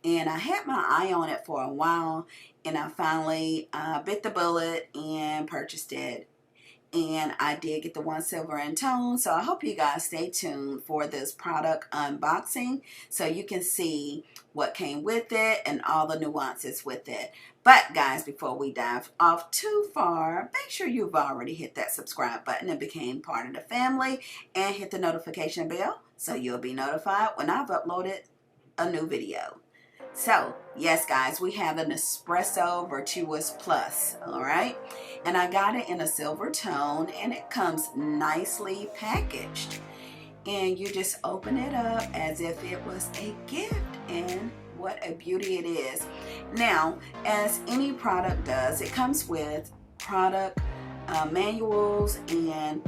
and I had my eye on it for a while, and I finally bit the bullet and purchased it. And I did get the one silver in tone, so I hope you guys stay tuned for this product unboxing so you can see what came with it and all the nuances with it. But guys, before we dive off too far, make sure you've already hit that subscribe button and became part of the family, and hit the notification bell so you'll be notified when I've uploaded a new video. So, yes, guys, we have the Nespresso Virtuous Plus, all right? And I got it in a silver tone, and it comes nicely packaged. And you just open it up as if it was a gift, and what a beauty it is. Now, as any product does, it comes with product manuals and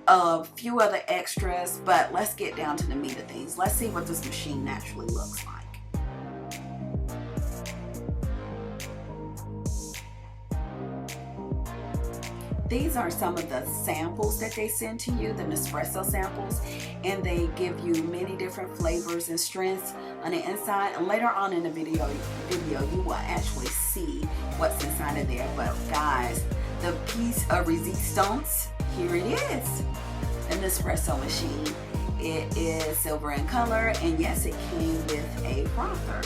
a few other extras, but let's get down to the meat of things. Let's see what this machine actually looks like. These are some of the samples that they send to you, the Nespresso samples, and they give you many different flavors and strengths on the inside. And later on in the video you will actually see what's inside of there. But guys, the piece of resistance, here it is, the Nespresso machine. It is silver in color, and yes, it came with a frother.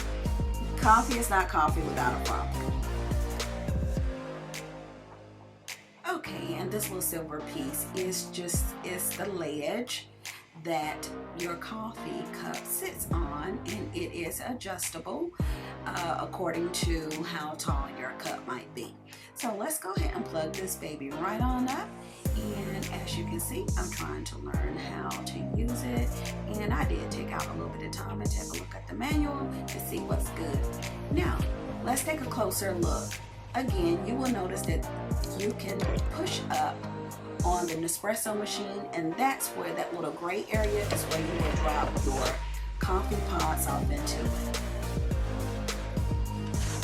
Coffee is not coffee without a frother. Okay, and this little silver piece is the ledge that your coffee cup sits on, and it is adjustable according to how tall your cup might be. So let's go ahead and plug this baby right on up, and as you can see, I'm trying to learn how to use it, and I did take out a little bit of time and take a look at the manual to see what's good. Now, let's take a closer look. Again, you will notice that you can push up on the Nespresso machine, and that's where that little gray area is where you will drop your coffee pods off into it.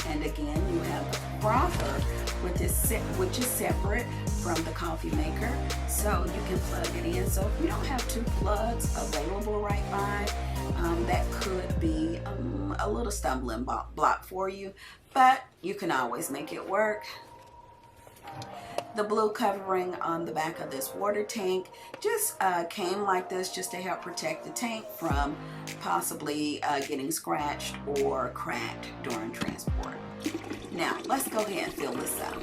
And again, you have the frother, which is separate from the coffee maker, so you can plug it in. So if you don't have two plugs available right by, that could be a little stumbling block for you, but you can always make it work. The blue covering on the back of this water tank just came like this just to help protect the tank from possibly getting scratched or cracked during transport. Now, let's go ahead and fill this up.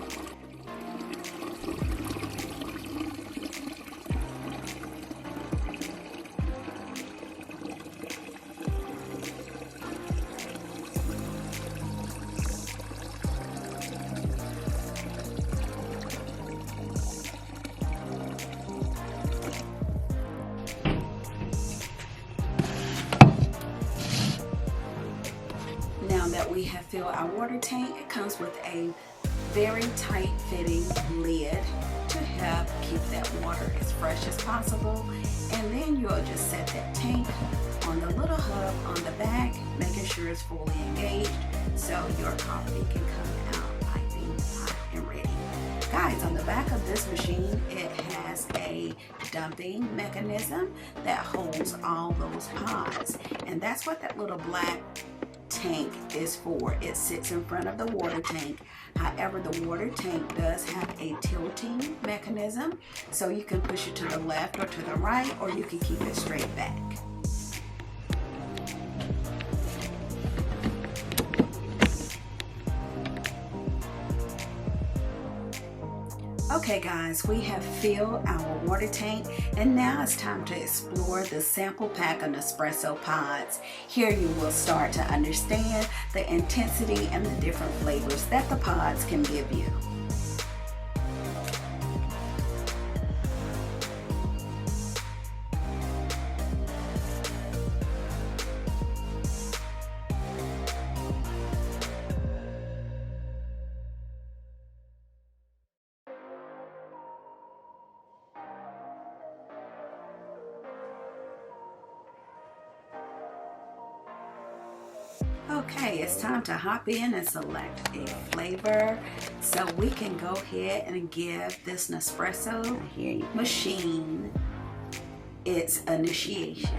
Now that we have filled our water tank, it comes with a very tight fitting lid to help keep that water as fresh as possible. And then you'll just set that tank on the little hub on the back, making sure it's fully engaged so your coffee can come out piping hot and ready. Guys, on the back of this machine, it has a dumping mechanism that holds all those pods, and that's what that little black tank is for. It sits in front of the water tank. However, the water tank does have a tilting mechanism, so you can push it to the left or to the right, or you can keep it straight back. Okay guys, we have filled our water tank, and now it's time to explore the sample pack of Nespresso pods. Here you will start to understand the intensity and the different flavors that the pods can give you. Okay, it's time to hop in and select a flavor so we can go ahead and give this Nespresso machine its initiation.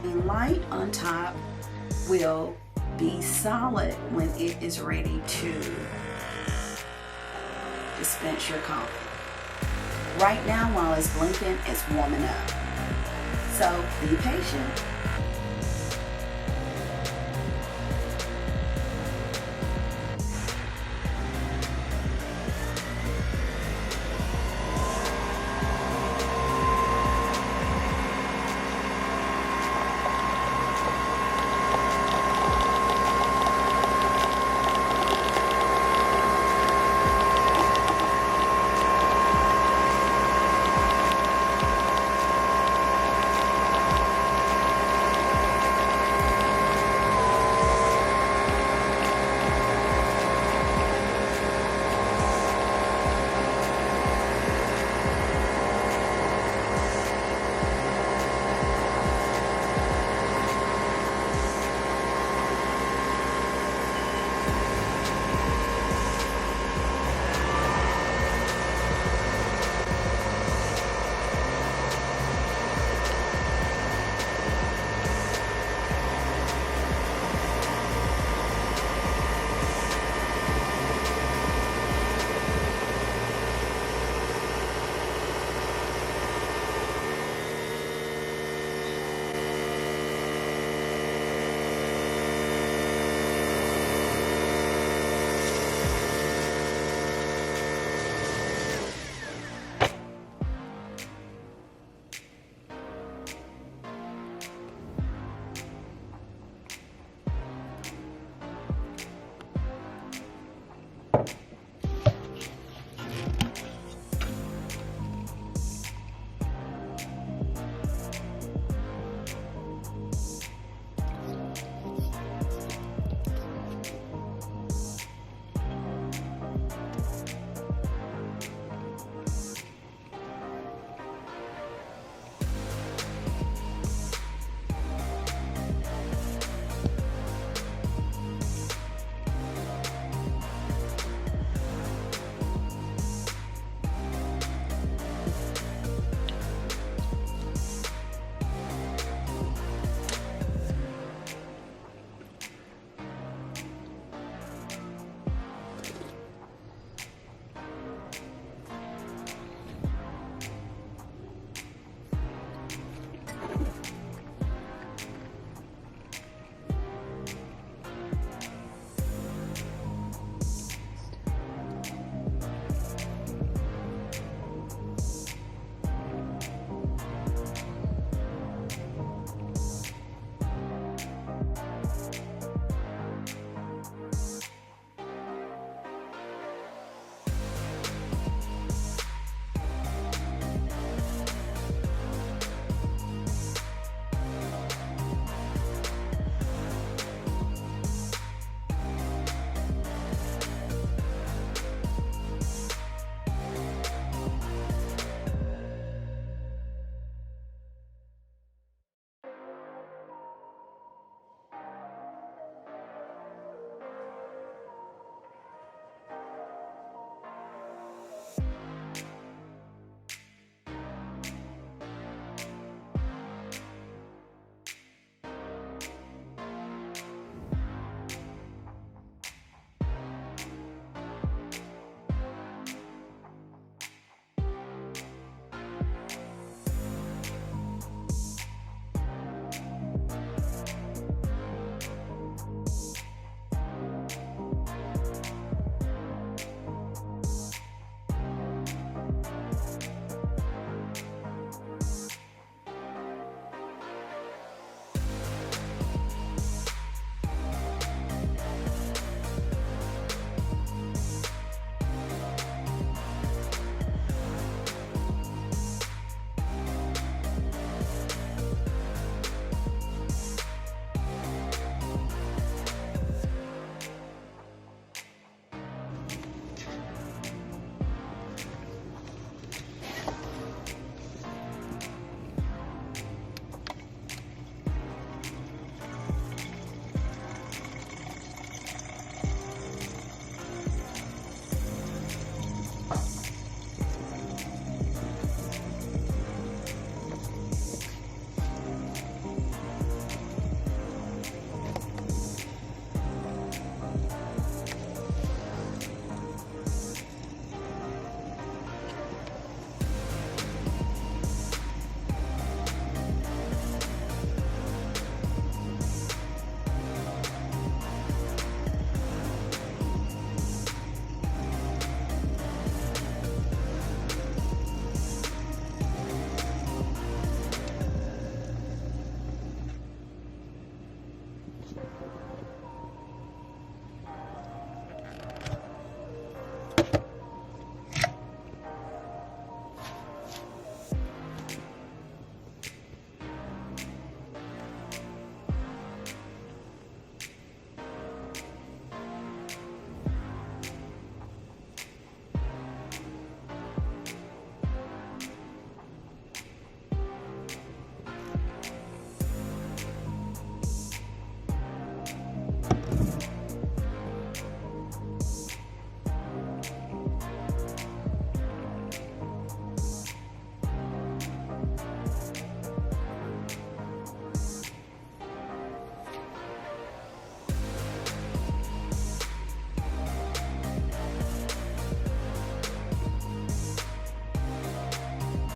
and light on top will be solid when it is ready to dispense your coffee. Right now, while it's blinking, it's warming up. So be patient.